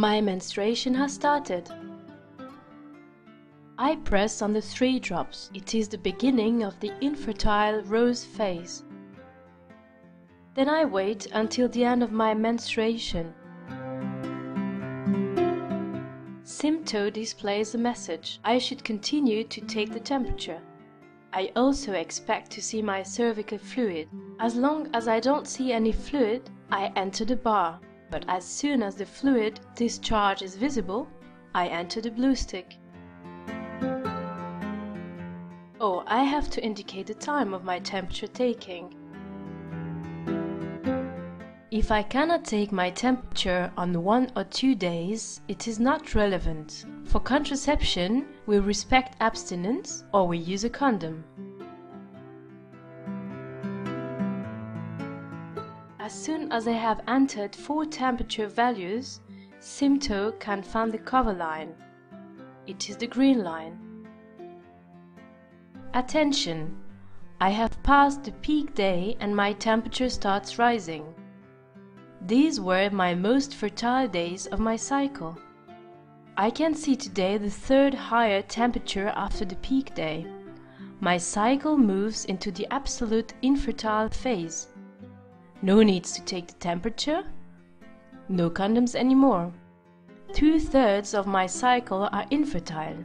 My menstruation has started. I press on the 3 drops. It is the beginning of the infertile rose phase. Then I wait until the end of my menstruation. Sympto displays a message. I should continue to take the temperature. I also expect to see my cervical fluid. As long as I don't see any fluid, I enter the bar. But as soon as the fluid discharge is visible, I enter the blue stick. Oh, I have to indicate the time of my temperature taking. If I cannot take my temperature on 1 or 2 days, it is not relevant. For contraception, we respect abstinence or we use a condom. As soon as I have entered 4 temperature values, Sympto can find the cover line. It is the green line. Attention! I have passed the peak day and my temperature starts rising. These were my most fertile days of my cycle. I can see today the 3rd higher temperature after the peak day. My cycle moves into the absolute infertile phase. No needs to take the temperature, no condoms anymore. 2/3 of my cycle are infertile.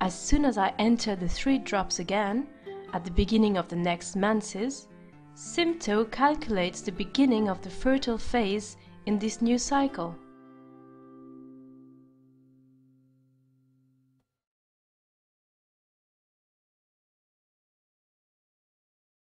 As soon as I enter the 3 drops again, at the beginning of the next menses, Sympto calculates the beginning of the fertile phase in this new cycle.